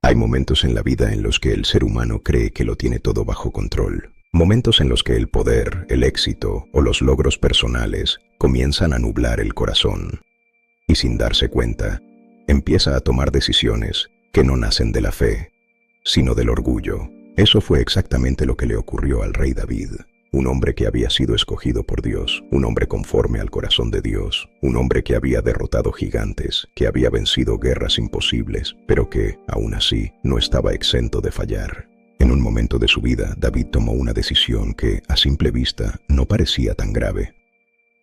Hay momentos en la vida en los que el ser humano cree que lo tiene todo bajo control. Momentos en los que el poder, el éxito o los logros personales comienzan a nublar el corazón. Y sin darse cuenta, empieza a tomar decisiones que no nacen de la fe, sino del orgullo. Eso fue exactamente lo que le ocurrió al rey David. Un hombre que había sido escogido por Dios, un hombre conforme al corazón de Dios, un hombre que había derrotado gigantes, que había vencido guerras imposibles, pero que, aún así, no estaba exento de fallar. En un momento de su vida, David tomó una decisión que, a simple vista, no parecía tan grave.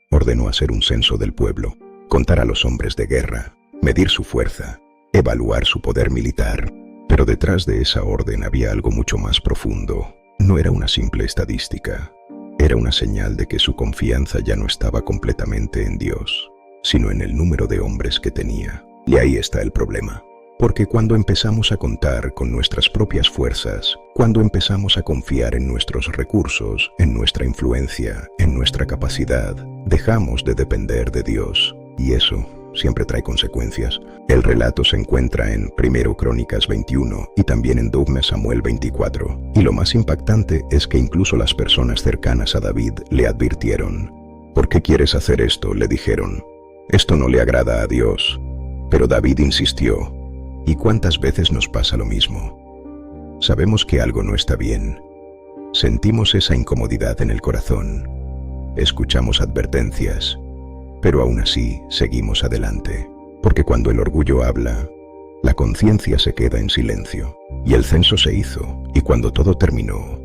Ordenó hacer un censo del pueblo, contar a los hombres de guerra, medir su fuerza, evaluar su poder militar. Pero detrás de esa orden había algo mucho más profundo. No era una simple estadística. Era una señal de que su confianza ya no estaba completamente en Dios, sino en el número de hombres que tenía. Y ahí está el problema. Porque cuando empezamos a contar con nuestras propias fuerzas, cuando empezamos a confiar en nuestros recursos, en nuestra influencia, en nuestra capacidad, dejamos de depender de Dios. Y eso siempre trae consecuencias. El relato se encuentra en 1 Crónicas 21 y también en 2 Samuel 24. Y lo más impactante es que incluso las personas cercanas a David le advirtieron. ¿Por qué quieres hacer esto?, le dijeron. Esto no le agrada a Dios. Pero David insistió. ¿Y cuántas veces nos pasa lo mismo? Sabemos que algo no está bien. Sentimos esa incomodidad en el corazón. Escuchamos advertencias. Pero aún así, seguimos adelante. Porque cuando el orgullo habla, la conciencia se queda en silencio. Y el censo se hizo, y cuando todo terminó,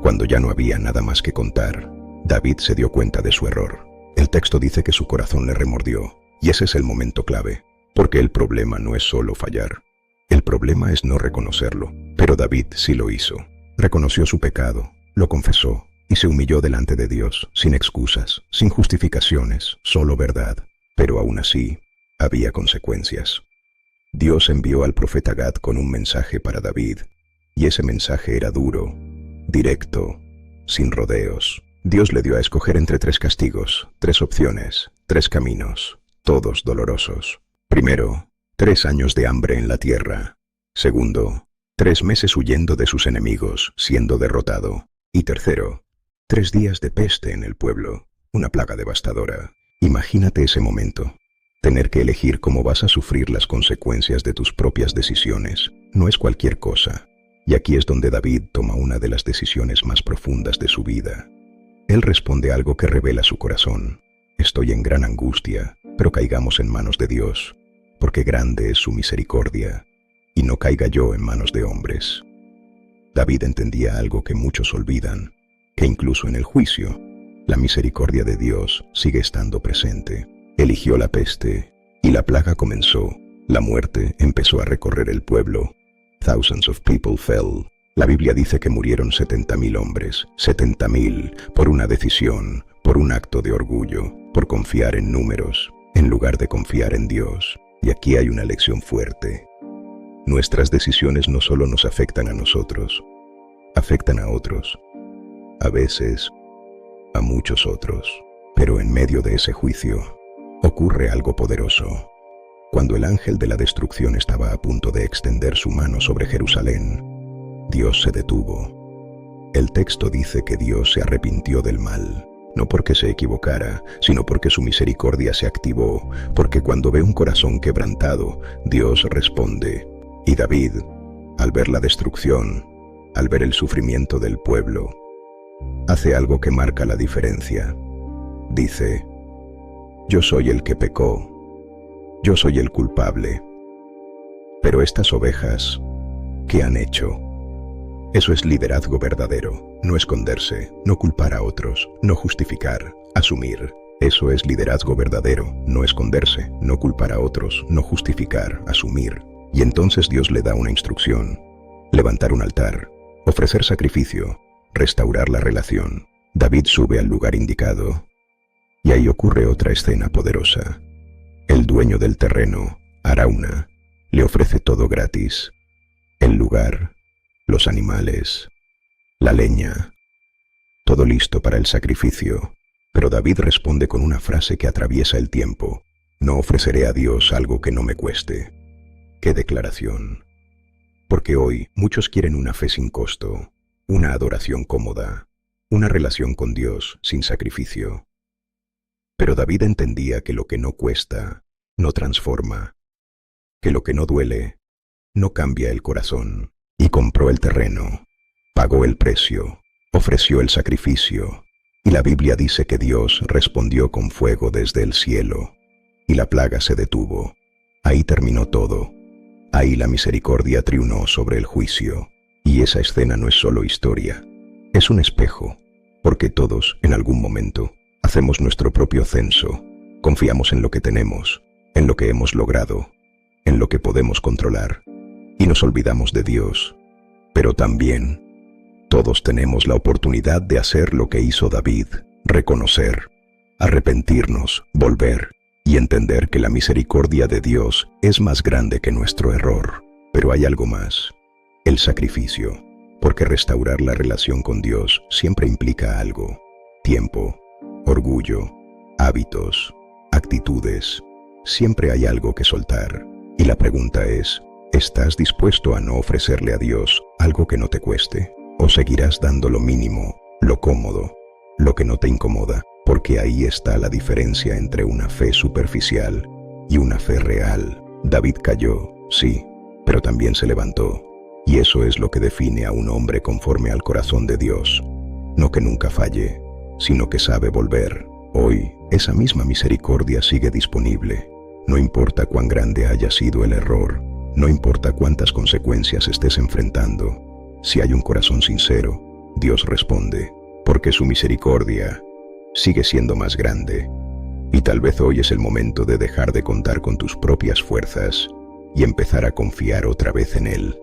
cuando ya no había nada más que contar, David se dio cuenta de su error. El texto dice que su corazón le remordió, y ese es el momento clave. Porque el problema no es solo fallar. El problema es no reconocerlo. Pero David sí lo hizo. Reconoció su pecado, lo confesó, y se humilló delante de Dios, sin excusas, sin justificaciones, solo verdad. Pero aún así, había consecuencias. Dios envió al profeta Gad con un mensaje para David, y ese mensaje era duro, directo, sin rodeos. Dios le dio a escoger entre 3 castigos, 3 opciones, 3 caminos, todos dolorosos. Primero, 3 años de hambre en la tierra. Segundo, 3 meses huyendo de sus enemigos, siendo derrotado. Y tercero, 3 días de peste en el pueblo, una plaga devastadora. Imagínate ese momento. Tener que elegir cómo vas a sufrir las consecuencias de tus propias decisiones. No es cualquier cosa. Y aquí es donde David toma una de las decisiones más profundas de su vida. Él responde algo que revela su corazón. Estoy en gran angustia, pero caigamos en manos de Dios, porque grande es su misericordia, y no caiga yo en manos de hombres. David entendía algo que muchos olvidan, que incluso en el juicio, la misericordia de Dios sigue estando presente. Eligió la peste, y la plaga comenzó. La muerte empezó a recorrer el pueblo. Thousands of people fell. La Biblia dice que murieron 70,000 hombres, 70,000 por una decisión, por un acto de orgullo, por confiar en números, en lugar de confiar en Dios. Y aquí hay una lección fuerte. Nuestras decisiones no solo nos afectan a nosotros, afectan a otros. A veces, a muchos otros. Pero en medio de ese juicio, ocurre algo poderoso. Cuando el ángel de la destrucción estaba a punto de extender su mano sobre Jerusalén, Dios se detuvo. El texto dice que Dios se arrepintió del mal, no porque se equivocara, sino porque su misericordia se activó, porque cuando ve un corazón quebrantado, Dios responde. Y David, al ver la destrucción, al ver el sufrimiento del pueblo, hace algo que marca la diferencia. Dice, yo soy el que pecó, yo soy el culpable. Pero estas ovejas, ¿qué han hecho? Eso es liderazgo verdadero, no esconderse, no culpar a otros, no justificar, asumir. Eso es liderazgo verdadero, no esconderse, no culpar a otros, no justificar, asumir. Y entonces Dios le da una instrucción: levantar un altar, ofrecer sacrificio, restaurar la relación. David sube al lugar indicado, y ahí ocurre otra escena poderosa. El dueño del terreno, Arauna, le ofrece todo gratis: el lugar, los animales, la leña, todo listo para el sacrificio. Pero David responde con una frase que atraviesa el tiempo: no ofreceré a Dios algo que no me cueste. ¡Qué declaración! Porque hoy muchos quieren una fe sin costo, una adoración cómoda, una relación con Dios sin sacrificio. Pero David entendía que lo que no cuesta, no transforma, que lo que no duele, no cambia el corazón, y compró el terreno, pagó el precio, ofreció el sacrificio, y la Biblia dice que Dios respondió con fuego desde el cielo, y la plaga se detuvo. Ahí terminó todo. Ahí la misericordia triunfó sobre el juicio. Y esa escena no es solo historia, es un espejo, porque todos, en algún momento, hacemos nuestro propio censo, confiamos en lo que tenemos, en lo que hemos logrado, en lo que podemos controlar, y nos olvidamos de Dios. Pero también, todos tenemos la oportunidad de hacer lo que hizo David, reconocer, arrepentirnos, volver y entender que la misericordia de Dios es más grande que nuestro error. Pero hay algo más, el sacrificio, porque restaurar la relación con Dios siempre implica algo: tiempo, orgullo, hábitos, actitudes. Siempre hay algo que soltar. Y la pregunta es, ¿estás dispuesto a no ofrecerle a Dios algo que no te cueste? ¿O seguirás dando lo mínimo, lo cómodo, lo que no te incomoda? Porque ahí está la diferencia entre una fe superficial y una fe real. David cayó, sí, pero también se levantó. Y eso es lo que define a un hombre conforme al corazón de Dios. No que nunca falle, sino que sabe volver. Hoy, esa misma misericordia sigue disponible. No importa cuán grande haya sido el error, no importa cuántas consecuencias estés enfrentando. Si hay un corazón sincero, Dios responde, porque su misericordia sigue siendo más grande. Y tal vez hoy es el momento de dejar de contar con tus propias fuerzas y empezar a confiar otra vez en Él.